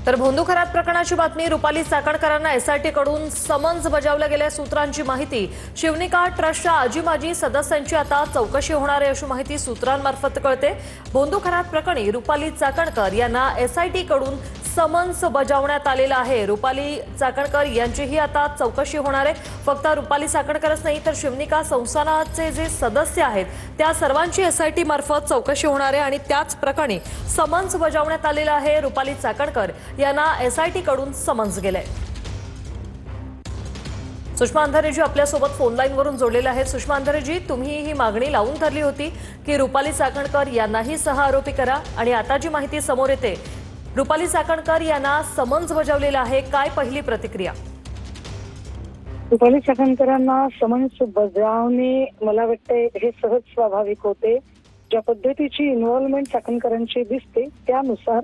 तर भोंदू खरात प्रकरणाची बातमी। रुपाली चाकणकरांना एसआयटी कडून समन्स बजावले गेल्या सूत्रांची माहिती। शिवनिका ट्रस्टच्या आजी माजी सदस्यांची आता चौकशी होणार आहे अशी माहिती सूत्रांमार्फत कळते। भोंदू खरात प्रकरणी रुपाली चाकणकर यांना एसआयटी कडून समन्स बजावण्यात आलेला आहे। रुपाली चाकणकर यांचीही आता चौकशी होणार आहे। फक्त रुपाली चाकणकरच नाही तर शिवनिका संस्थानाचे जे सदस्य आहेत त्या सर्वांची एसआयटी मार्फत चौकशी होणार आहे आणि त्याच प्रकरणी समन्स बजावण्यात आलेला आहे। रुपाली चाकणकर यांना एसआयटी कडून समन्स गेले। सुषमा अंधारेजी आपल्यासोबत फोन लाईन वरून जोडलेले आहेत। सुषमा अंधारेजी, तुम्ही ही मागणी लावून धरली होती की रुपाली चाकणकर यांनाही सह आरोपी करा आणि आता जी माहिती समोर येते रुपाली चाकणकर यांना समन्स बजावलेला आहे, काय पहिली प्रतिक्रिया? रुपाली चाकणकरांना समन्स बजावणे मला वाटते हे सहज स्वाभाविक होते। ज्या पद्धतीची इन्व्हॉल्वमेंट चाकणकरांची दिसते त्यानुसार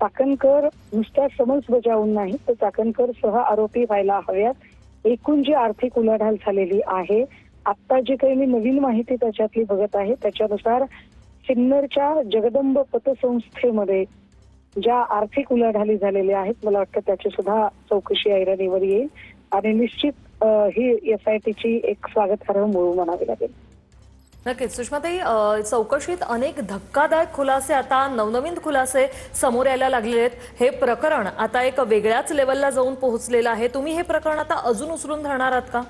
चाकणकर नुसत्या समन्स बजावून नाही तर चाकणकर सह आरोपी व्हायला हव्यात। एकूण जी आर्थिक उलाढाल झालेली आहे, आता जे काही मी नवीन माहिती त्याच्यातली बघत आहे त्याच्यानुसार सिन्नरच्या जगदंब पतसंस्थेमध्ये ज्या आर्थिक उलाढाली झालेल्या आहेत मला वाटतं त्याची सुद्धा चौकशी ऐरणीवर येईल आणि निश्चित ही एसआयटीची एक स्वागतार्ह मूळ म्हणावी लागेल। नक्कीच सुषमाताई, चौकशीत अनेक धक्कादायक खुलासे, आता नवनवीन खुलासे समोर यायला लागलेले आहेत। हे प्रकरण आता एक वेगळ्याच लेवलला जाऊन पोहोचलेलं आहे। तुम्ही हे प्रकरण आता अजून उचलून धरणार आहात का?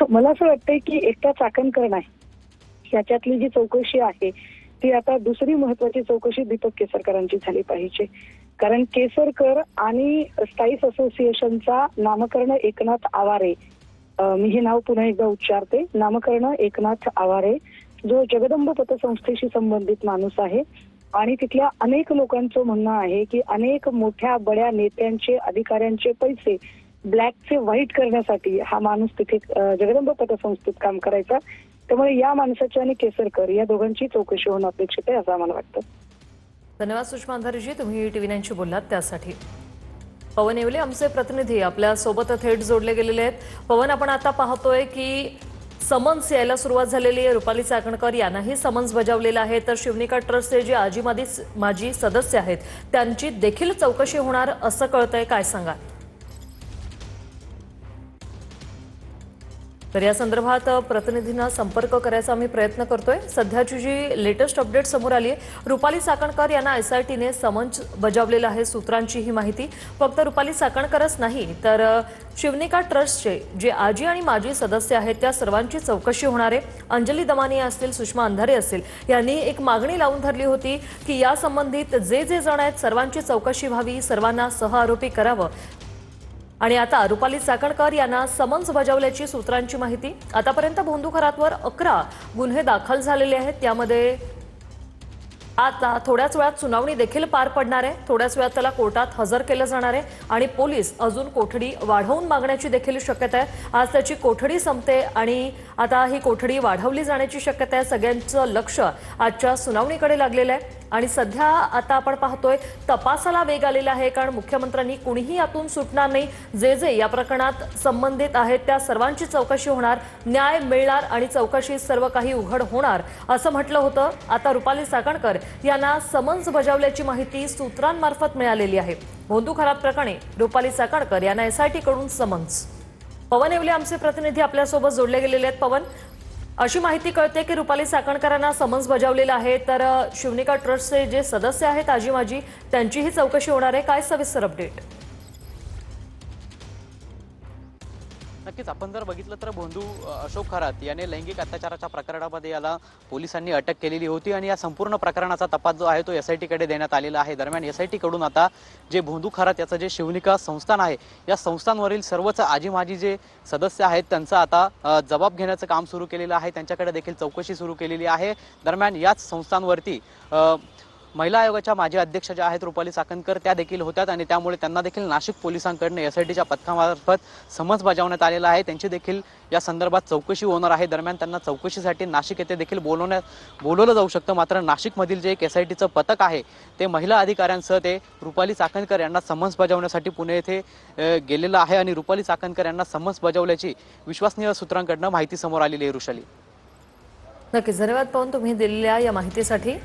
मला असं वाटतंय की एकटा चाकणकर नाही, याच्यातली जी चौकशी आहे ती आता दुसरी महत्वाची चौकशी दीपक केसरकरांची झाली पाहिजे। कारण केसरकर आणि स्टाईस असोसिएशनचा नामकरण एकनाथ आवारे, मी हे नाव पुन्हा एकदा उच्चारते, नामकरण एकनाथ आवारे जो जगदंब पतसंस्थेशी संबंधित माणूस आहे आणि तिथल्या अनेक लोकांचं म्हणणं आहे की अनेक मोठ्या बड्या नेत्यांचे अधिकाऱ्यांचे पैसे ब्लॅकचे व्हाईट करण्यासाठी हा माणूस तिथे जगदंब पतसंस्थेत काम करायचा। त्यामुळे या माणसाची आणि केसरकर या दोघांची चौकशी होणं अपेक्षित आहे असं मला वाटतं। धन्यवाद सुषमा अंधारेजी, तुम्ही TV9शी बोललात त्यासाठी। पवन येवले आमचे प्रतिनिधी आपल्या सोबत थेट जोडले गेलेले आहेत। पवन, आपण आता पाहतोय की समन्स यायला सुरुवात झालेली आहे। रुपाली चाकणकर यांनाही समन्स बजावलेला आहे, तर शिवनिका ट्रस्टचे जे आजी माजी सदस्य आहेत त्यांची देखील चौकशी होणार असं कळतंय, काय सांगाल? तर या संदर्भात प्रतिनिधींना संपर्क करायचा आम्ही प्रयत्न करतोय। सध्याची जी लेटेस्ट अपडेट समोर आली आहे, रुपाली चाकणकर यांना एसआयटीने समन्स बजावलेला आहे, सूत्रांची ही माहिती। फक्त रुपाली चाकणकरच नाही तर शिवनिका ट्रस्टचे जे आजी आणि माजी सदस्य आहेत त्या सर्वांची चौकशी होणार आहे। अंजली दमानी असतील, सुषमा अंधारे असतील, यांनी एक मागणी लावून धरली होती की या संबंधित जे जण आहेत सर्वांची चौकशी व्हावी, सर्वांना सह आरोपी करावं आणि आता रुपाली चाकणकर यांना समन्स बजावल्याची सूत्रांची माहिती। आतापर्यंत भोंदू खरातवर 11 गुन्हे दाखल झालेले आहेत। त्यामध्ये आता थोड्याच वेळात सुनावणी देखील पार पडणार आहे। थोड्याच वेळात त्याला कोर्टात हजर केलं जाणार आहे आणि पोलीस अजून कोठडी वाढवून मागण्याची देखील शक्यता आहे। आज त्याची कोठडी संपते आणि आता ही कोठडी वाढवली जाण्याची शक्यता आहे। सगळ्यांचं लक्ष आजच्या सुनावणीकडे लागलेलं आहे आणि सध्या आता आपण पाहतोय तपासाला वेग आलेला आहे, कारण मुख्यमंत्र्यांनी कुणीही यातून सुटणार नाही। जे या प्रकरणात संबंधित आहेत त्या सर्वांची चौकशी होणार, न्याय मिळणार आणि चौकशीत सर्व काही उघड होणार असं म्हटलं होतं। आता रुपाली चाकणकर यांना समन्स बजावल्याची माहिती सूत्रांमार्फत मिळालेली आहे। भोंदू खरात प्रकरणी रुपाली चाकणकर यांना एसआयटी कडून समन्स। पवन येवले आमचे प्रतिनिधी आपल्यासोबत जोडले गेलेले आहेत। पवन, अशी माहिती कळते की रुपाली चाकणकरांना समन्स बजावलेला आहे, तर शिवनिका ट्रस्टचे जे सदस्य आहेत आजी माजी त्यांचीही चौकशी होणार आहे, काय सविस्तर अपडेट? नक्कीच आपण जर बघितलं तर भोंदू अशोक खरात याने लैंगिक अत्याचाराच्या प्रकरणामध्ये याला पोलिसांनी अटक केलेली होती आणि या संपूर्ण प्रकरणाचा तपास जो आहे तो एसआयटी कडे देण्यात आलेला आहे। दरम्यान एसआयटी कडून आता जे भोंदू खरात याचं जे शिवनिका संस्थान आहे या संस्थांवरील सर्वच आजी माजी जे सदस्य आहेत त्यांचा आता जबाब घेण्याचं काम सुरू केलेलं आहे, त्यांच्याकडे देखील चौकशी सुरू केलेली आहे। दरम्यान याच संस्थांवरती महिला आयोगाच्या माजी अध्यक्ष ज्या आहेत रुपाली चाकणकर त्या देखील होत्यात आणि त्यामुळे त्यांना देखील नाशिक पोलिसांकडून एसआयटीच्या पथकामार्फत समन्स बजावण्यात आलेला आहे। त्यांची देखील या संदर्भात चौकशी होणार आहे। दरम्यान त्यांना चौकशीसाठी नाशिक येथे देखील बोलवलं जाऊ शकतं, मात्र नाशिकमधील जे एक एसआयटीचं पथक आहे ते महिला अधिकाऱ्यांसह ते रुपाली चाकणकर यांना समन्स बजावण्यासाठी पुणे येथे गेलेलं आहे आणि रुपाली चाकणकर यांना समन्स बजावल्याची विश्वसनीय सूत्रांकडून माहिती समोर आलेली आहे। वृषाली, नक्कीच धन्यवाद पवन, तुम्ही दिलेल्या या माहितीसाठी।